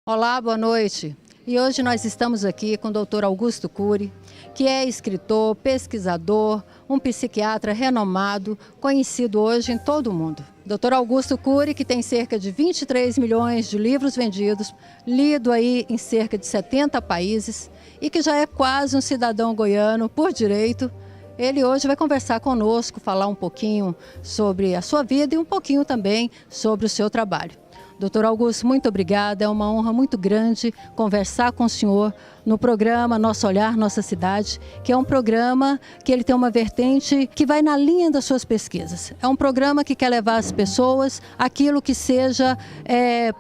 Olá, boa noite. E hoje nós estamos aqui com o Dr. Augusto Cury, que é escritor, pesquisador, um psiquiatra renomado, conhecido hoje em todo o mundo. Dr. Augusto Cury, que tem cerca de 23 milhões de livros vendidos, lido aí em cerca de 70 países e que já é quase um cidadão goiano por direito. Ele hoje vai conversar conosco, falar um pouquinho sobre a sua vida e um pouquinho também sobre o seu trabalho. Doutor Augusto, muito obrigada. É uma honra muito grande conversar com o senhor no programa Nosso Olhar, Nossa Cidade, que é um programa que ele tem uma vertente que vai na linha das suas pesquisas. É um programa que quer levar às pessoas aquilo que seja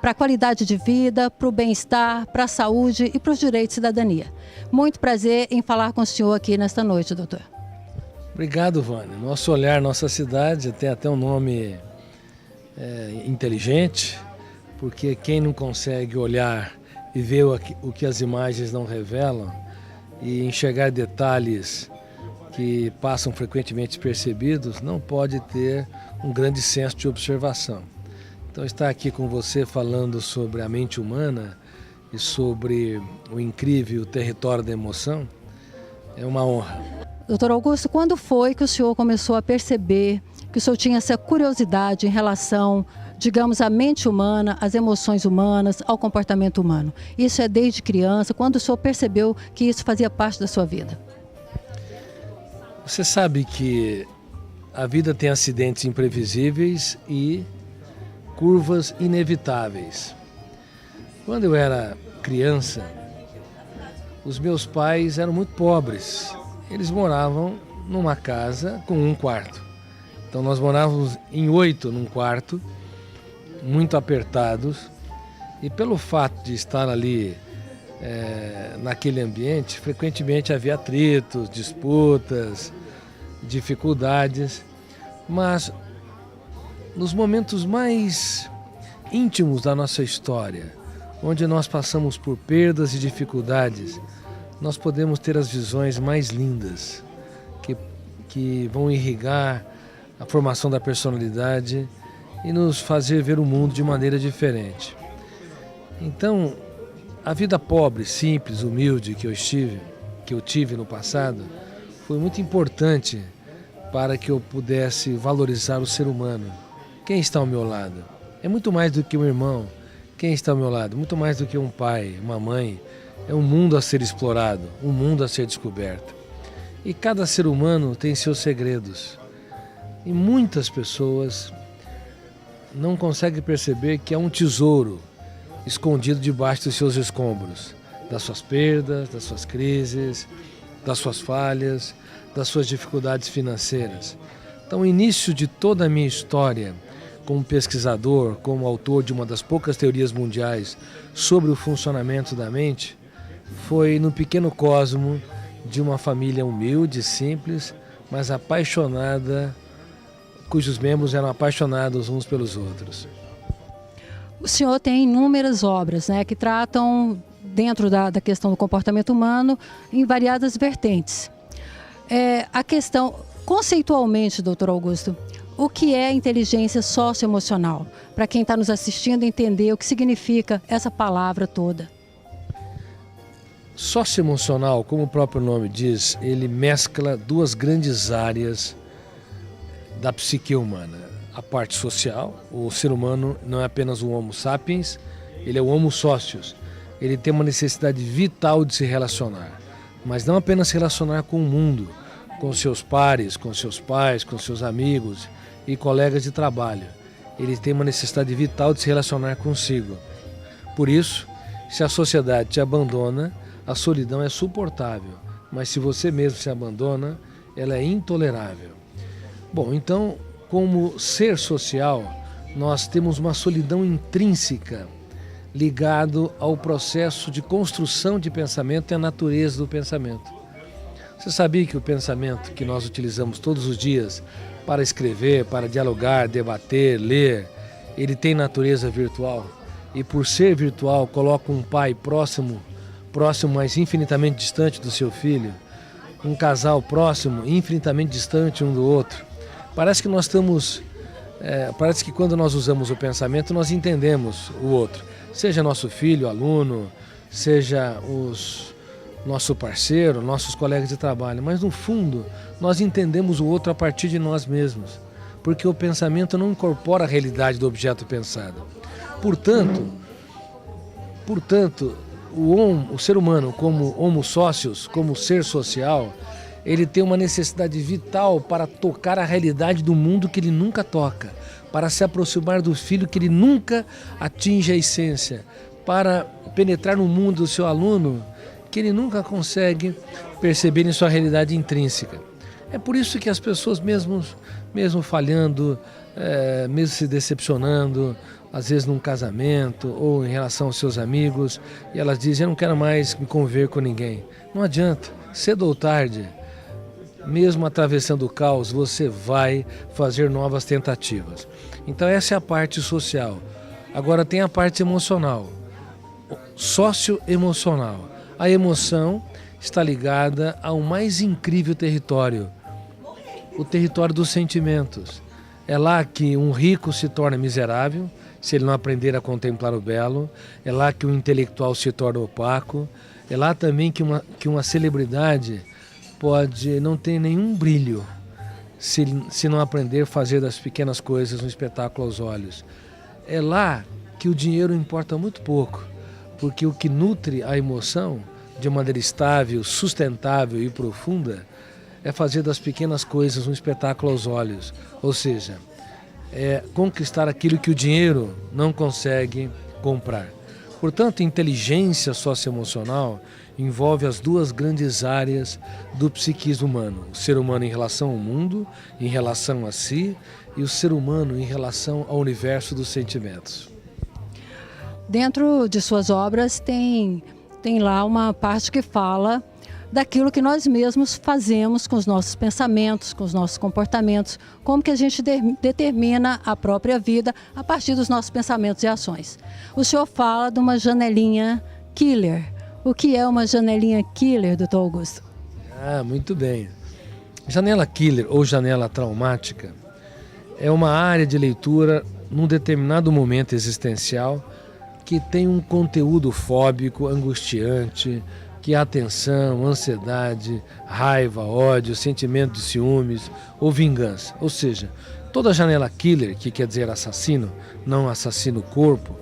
para a qualidade de vida, para o bem-estar, para a saúde e para os direitos de cidadania. Muito prazer em falar com o senhor aqui nesta noite, doutor. Obrigado, Vânia. Nosso Olhar, Nossa Cidade tem até um nome inteligente, porque quem não consegue olhar e ver o que as imagens não revelam e enxergar detalhes que passam frequentemente despercebidos, não pode ter um grande senso de observação. Então, estar aqui com você falando sobre a mente humana e sobre o incrível território da emoção é uma honra. Doutor Augusto, quando foi que o senhor começou a perceber que o senhor tinha essa curiosidade em relação, digamos, à mente humana, às emoções humanas, ao comportamento humano? Isso é desde criança, quando o senhor percebeu que isso fazia parte da sua vida? Você sabe que a vida tem acidentes imprevisíveis e curvas inevitáveis. Quando eu era criança, os meus pais eram muito pobres. Eles moravam numa casa com um quarto. Então nós morávamos em 8 num quarto, muito apertados. E pelo fato de estar ali naquele ambiente, frequentemente havia atritos, disputas, dificuldades. Mas nos momentos mais íntimos da nossa história, onde nós passamos por perdas e dificuldades, nós podemos ter as visões mais lindas, que vão irrigar a formação da personalidade e nos fazer ver o mundo de maneira diferente. Então, a vida pobre, simples, humilde que eu tive no passado, foi muito importante para que eu pudesse valorizar o ser humano. Quem está ao meu lado? É muito mais do que um irmão. Quem está ao meu lado? Muito mais do que um pai, uma mãe. É um mundo a ser explorado, um mundo a ser descoberto. E cada ser humano tem seus segredos. E muitas pessoas não conseguem perceber que há um tesouro escondido debaixo dos seus escombros, das suas perdas, das suas crises, das suas falhas, das suas dificuldades financeiras. Então, o início de toda a minha história como pesquisador, como autor de uma das poucas teorias mundiais sobre o funcionamento da mente, foi no pequeno cosmo de uma família humilde, simples, mas apaixonada, cujos membros eram apaixonados uns pelos outros. O senhor tem inúmeras obras, que tratam, dentro da questão do comportamento humano, em variadas vertentes. A questão, conceitualmente, doutor Augusto, o que é inteligência socioemocional? Para quem está nos assistindo entender o que significa essa palavra toda. Socioemocional, como o próprio nome diz, ele mescla duas grandes áreas da psique humana. A parte social, o ser humano não é apenas um homo sapiens, ele é o homo socius. Ele tem uma necessidade vital de se relacionar, mas não apenas se relacionar com o mundo, com seus pares, com seus pais, com seus amigos e colegas de trabalho. Ele tem uma necessidade vital de se relacionar consigo. Por isso, se a sociedade te abandona, a solidão é suportável, mas se você mesmo se abandona, ela é intolerável. Bom, então, como ser social, nós temos uma solidão intrínseca ligado ao processo de construção de pensamento e à natureza do pensamento. Você sabia que o pensamento que nós utilizamos todos os dias para escrever, para dialogar, debater, ler, ele tem natureza virtual? E por ser virtual, coloca um pai próximo, mas infinitamente distante do seu filho, um casal próximo, infinitamente distante um do outro. Parece que nós estamos Parece que quando nós usamos o pensamento, nós entendemos o outro. Seja nosso filho, aluno, seja nosso parceiro, nossos colegas de trabalho. Mas no fundo, nós entendemos o outro a partir de nós mesmos. Porque o pensamento não incorpora a realidade do objeto pensado. Portanto, o ser humano, como homo socius, como ser social, ele tem uma necessidade vital para tocar a realidade do mundo que ele nunca toca, para se aproximar do filho que ele nunca atinge a essência, para penetrar no mundo do seu aluno que ele nunca consegue perceber em sua realidade intrínseca. É por isso que as pessoas, mesmo falhando, mesmo se decepcionando, às vezes num casamento ou em relação aos seus amigos, e elas dizem: eu não quero mais me conviver com ninguém. Não adianta, cedo ou tarde, mesmo atravessando o caos, você vai fazer novas tentativas. Então essa é a parte social. Agora tem a parte emocional, socioemocional. A emoção está ligada ao mais incrível território, o território dos sentimentos. É lá que um rico se torna miserável, se ele não aprender a contemplar o belo. É lá que um intelectual se torna opaco. É lá também que uma celebridade pode não ter nenhum brilho se não aprender a fazer das pequenas coisas um espetáculo aos olhos. É lá que o dinheiro importa muito pouco, porque o que nutre a emoção de maneira estável, sustentável e profunda é fazer das pequenas coisas um espetáculo aos olhos, ou seja, é conquistar aquilo que o dinheiro não consegue comprar. Portanto, inteligência socioemocional envolve as duas grandes áreas do psiquismo humano. O ser humano em relação ao mundo, em relação a si, e o ser humano em relação ao universo dos sentimentos. Dentro de suas obras tem lá uma parte que fala daquilo que nós mesmos fazemos com os nossos pensamentos, com os nossos comportamentos, como que a gente determina a própria vida a partir dos nossos pensamentos e ações. O senhor fala de uma janelinha killer. O que é uma janelinha killer, doutor Augusto? Muito bem. Janela killer ou janela traumática é uma área de leitura num determinado momento existencial que tem um conteúdo fóbico, angustiante, que há tensão, ansiedade, raiva, ódio, sentimento de ciúmes ou vingança. Ou seja, toda janela killer, que quer dizer assassino, não assassino corpo,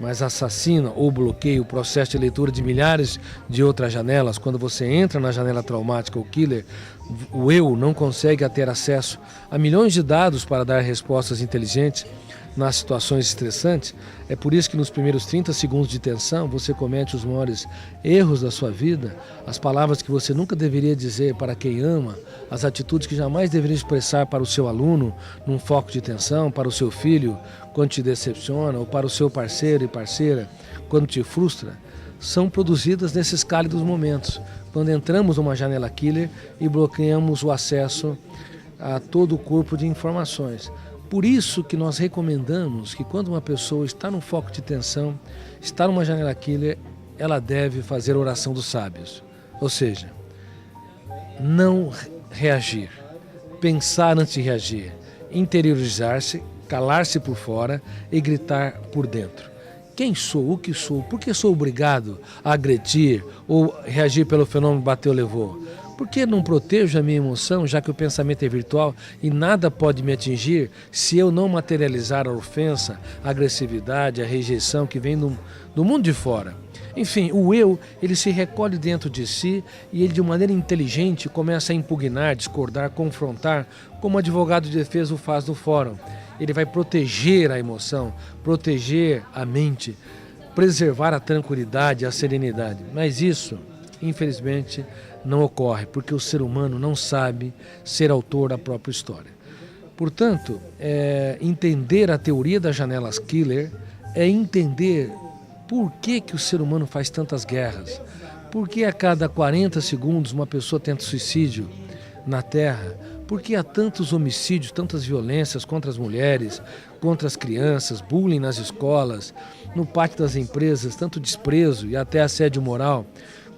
mas assassina ou bloqueia o processo de leitura de milhares de outras janelas. Quando você entra na janela traumática ou killer, o eu não consegue ter acesso a milhões de dados para dar respostas inteligentes nas situações estressantes. É por isso que nos primeiros 30 segundos de tensão você comete os maiores erros da sua vida, as palavras que você nunca deveria dizer para quem ama, as atitudes que jamais deveria expressar para o seu aluno num foco de tensão, para o seu filho quando te decepciona, ou para o seu parceiro e parceira quando te frustra, são produzidas nesses cálidos momentos, quando entramos numa janela killer e bloqueamos o acesso a todo o corpo de informações. Por isso que nós recomendamos que quando uma pessoa está num foco de tensão, está numa janela killer, ela deve fazer a oração dos sábios. Ou seja, não reagir, pensar antes de reagir, interiorizar-se, calar-se por fora e gritar por dentro. Quem sou? O que sou? Por que sou obrigado a agredir ou reagir pelo fenômeno bateu-levou? Por que não protejo a minha emoção, já que o pensamento é virtual e nada pode me atingir se eu não materializar a ofensa, a agressividade, a rejeição que vem do mundo de fora? Enfim, o eu, ele se recolhe dentro de si e ele de maneira inteligente começa a impugnar, discordar, confrontar, como o advogado de defesa o faz no fórum. Ele vai proteger a emoção, proteger a mente, preservar a tranquilidade, a serenidade. Mas isso, infelizmente, não ocorre, porque o ser humano não sabe ser autor da própria história. Portanto, entender a teoria das janelas killer é entender por que o ser humano faz tantas guerras. Por que a cada 40 segundos uma pessoa tenta suicídio na Terra? Por que há tantos homicídios, tantas violências contra as mulheres, contra as crianças, bullying nas escolas, no pátio das empresas, tanto desprezo e até assédio moral?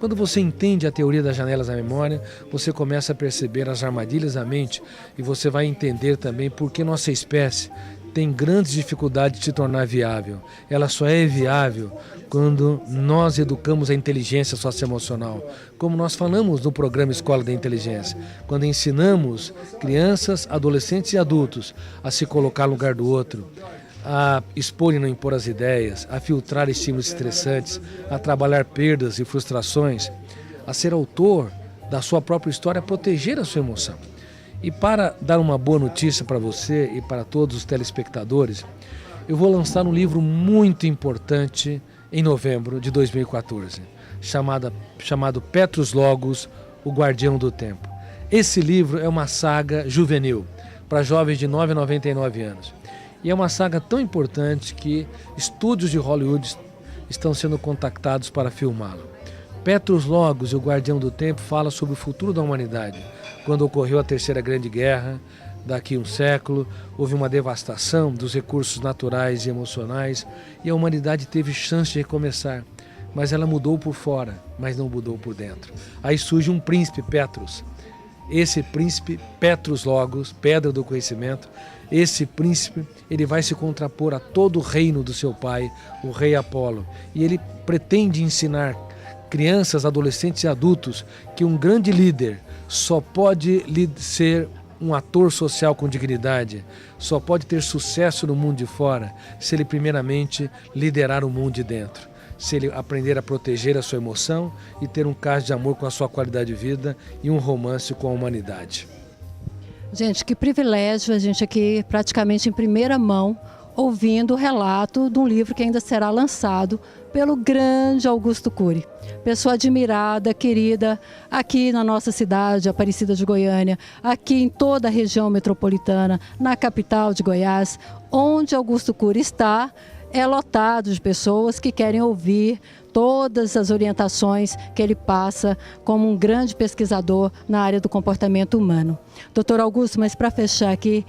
Quando você entende a teoria das janelas da memória, você começa a perceber as armadilhas da mente e você vai entender também por que nossa espécie tem grandes dificuldades de se tornar viável. Ela só é viável quando nós educamos a inteligência socioemocional, como nós falamos no programa Escola da Inteligência, quando ensinamos crianças, adolescentes e adultos a se colocar no lugar do outro, a expor e não impor as ideias, a filtrar estímulos estressantes, a trabalhar perdas e frustrações, a ser autor da sua própria história, a proteger a sua emoção. E para dar uma boa notícia para você e para todos os telespectadores, eu vou lançar um livro muito importante em novembro de 2014, chamado Petrus Logos, o Guardião do Tempo. Esse livro é uma saga juvenil para jovens de 9 a 99 anos. E é uma saga tão importante que estúdios de Hollywood estão sendo contactados para filmá-lo. Petrus Logos, o Guardião do Tempo, fala sobre o futuro da humanidade. Quando ocorreu a Terceira Grande Guerra, daqui um século, houve uma devastação dos recursos naturais e emocionais e a humanidade teve chance de recomeçar. Mas ela mudou por fora, mas não mudou por dentro. Aí surge um príncipe, Petrus. Esse príncipe, Petrus Logos, Pedra do Conhecimento, esse príncipe, ele vai se contrapor a todo o reino do seu pai, o rei Apolo. E ele pretende ensinar crianças, adolescentes e adultos que um grande líder só pode ser um ator social com dignidade, só pode ter sucesso no mundo de fora se ele primeiramente liderar o mundo de dentro, se ele aprender a proteger a sua emoção e ter um caso de amor com a sua qualidade de vida e um romance com a humanidade. Gente, que privilégio a gente aqui praticamente em primeira mão ouvindo o relato de um livro que ainda será lançado pelo grande Augusto Cury. Pessoa admirada, querida, aqui na nossa cidade, Aparecida de Goiânia, aqui em toda a região metropolitana, na capital de Goiás, onde Augusto Cury está, é lotado de pessoas que querem ouvir todas as orientações que ele passa como um grande pesquisador na área do comportamento humano. Doutor Augusto, mas para fechar aqui,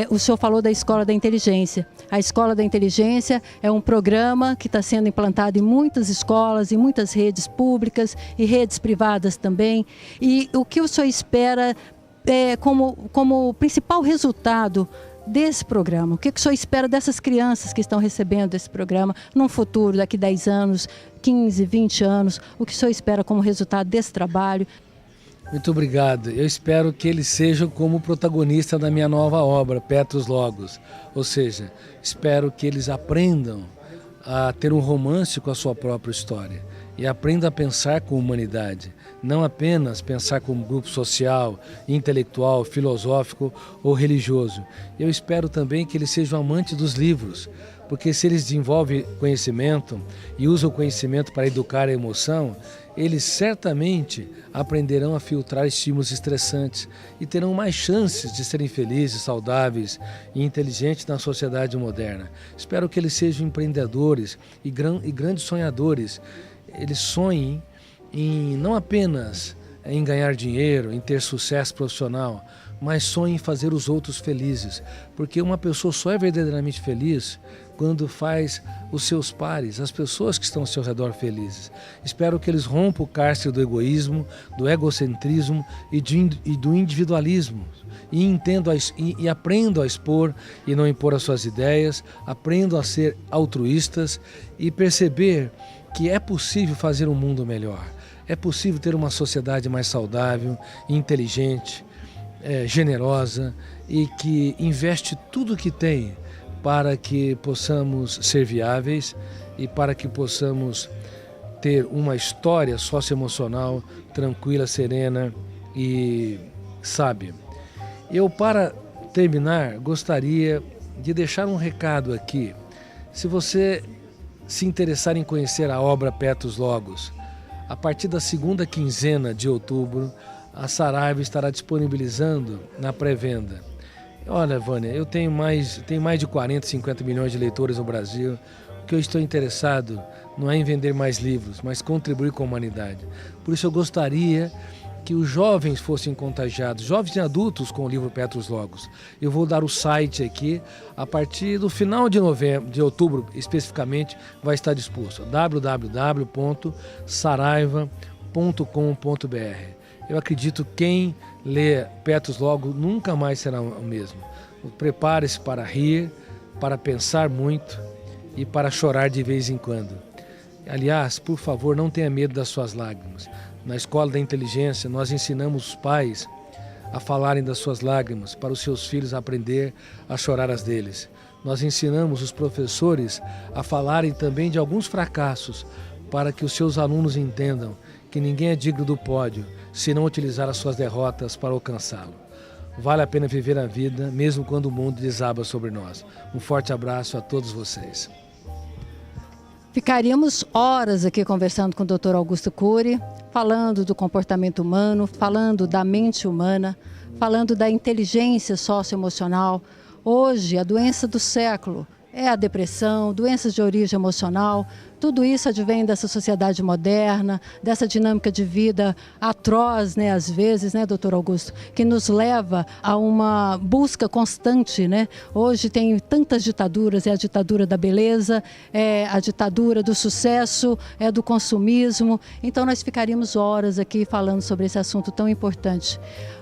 o senhor falou da Escola da Inteligência. A Escola da Inteligência é um programa que está sendo implantado em muitas escolas, em muitas redes públicas e redes privadas também. E o que o senhor espera como principal resultado desse programa? O que o senhor espera dessas crianças que estão recebendo esse programa num futuro, daqui 10 anos, 15, 20 anos? O que o senhor espera como resultado desse trabalho? Muito obrigado. Eu espero que eles sejam como protagonista da minha nova obra, Petrus Logos. Ou seja, espero que eles aprendam a ter um romance com a sua própria história e aprendam a pensar com humanidade, não apenas pensar como grupo social, intelectual, filosófico ou religioso. Eu espero também que eles sejam amantes dos livros, porque se eles desenvolvem conhecimento e usam o conhecimento para educar a emoção, eles certamente aprenderão a filtrar estímulos estressantes e terão mais chances de serem felizes, saudáveis e inteligentes na sociedade moderna. Espero que eles sejam empreendedores e grandes sonhadores. Eles sonhem não apenas em ganhar dinheiro, em ter sucesso profissional, mas sonhem em fazer os outros felizes, porque uma pessoa só é verdadeiramente feliz quando faz os seus pares, as pessoas que estão ao seu redor felizes. Espero que eles rompam o cárcere do egoísmo, do egocentrismo e do individualismo e entendam e aprendam a expor e não impor as suas ideias, aprendam a ser altruístas e perceber que é possível fazer um mundo melhor. É possível ter uma sociedade mais saudável, inteligente, generosa e que investe tudo o que tem para que possamos ser viáveis e para que possamos ter uma história socioemocional tranquila, serena e sábia. Eu, para terminar, gostaria de deixar um recado aqui. Se você se interessar em conhecer a obra Petrus Logos, a partir da segunda quinzena de outubro, a Saraiva estará disponibilizando na pré-venda. Olha, Vânia, eu tenho mais de 40, 50 milhões de leitores no Brasil. O que eu estou interessado não é em vender mais livros, mas contribuir com a humanidade. Por isso eu gostaria que os jovens fossem contagiados, jovens e adultos, com o livro Petrus Logos. Eu vou dar o site aqui, a partir do final de outubro, especificamente, vai estar disposto, www.saraiva.com.br. Eu acredito que quem lê Petrus Logos nunca mais será o mesmo. Prepare-se para rir, para pensar muito e para chorar de vez em quando. Aliás, por favor, não tenha medo das suas lágrimas. Na Escola da Inteligência, nós ensinamos os pais a falarem das suas lágrimas, para os seus filhos aprender a chorar as deles. Nós ensinamos os professores a falarem também de alguns fracassos, para que os seus alunos entendam que ninguém é digno do pódio se não utilizar as suas derrotas para alcançá-lo. Vale a pena viver a vida, mesmo quando o mundo desaba sobre nós. Um forte abraço a todos vocês. Ficaríamos horas aqui conversando com o Dr. Augusto Cury, falando do comportamento humano, falando da mente humana, falando da inteligência socioemocional. Hoje, a doença do século é a depressão, doenças de origem emocional. Tudo isso advém dessa sociedade moderna, dessa dinâmica de vida atroz, né, às vezes, né, doutor Augusto, que nos leva a uma busca constante, né? Hoje tem tantas ditaduras, é a ditadura da beleza, é a ditadura do sucesso, é do consumismo. Então nós ficaríamos horas aqui falando sobre esse assunto tão importante.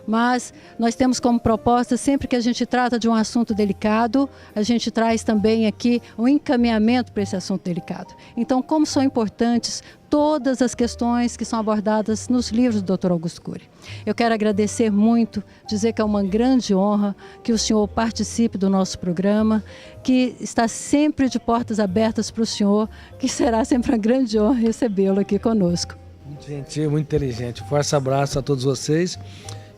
Mas nós temos como proposta, sempre que a gente trata de um assunto delicado, a gente traz também aqui um encaminhamento para esse assunto delicado. Então, como são importantes todas as questões que são abordadas nos livros do Dr. Augusto Cury. Eu quero agradecer muito, dizer que é uma grande honra que o senhor participe do nosso programa, que está sempre de portas abertas para o senhor, que será sempre uma grande honra recebê-lo aqui conosco. Muito gentil, muito inteligente. Forte abraço a todos vocês.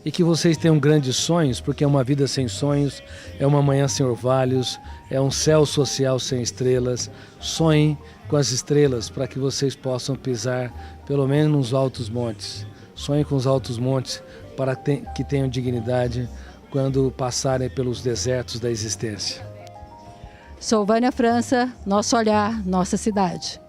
E que vocês tenham grandes sonhos, porque é uma vida sem sonhos, é uma manhã sem orvalhos, é um céu social sem estrelas. Sonhem com as estrelas para que vocês possam pisar pelo menos nos altos montes. Sonhem com os altos montes para que tenham dignidade quando passarem pelos desertos da existência. Sou Vânia França, nosso olhar, nossa cidade.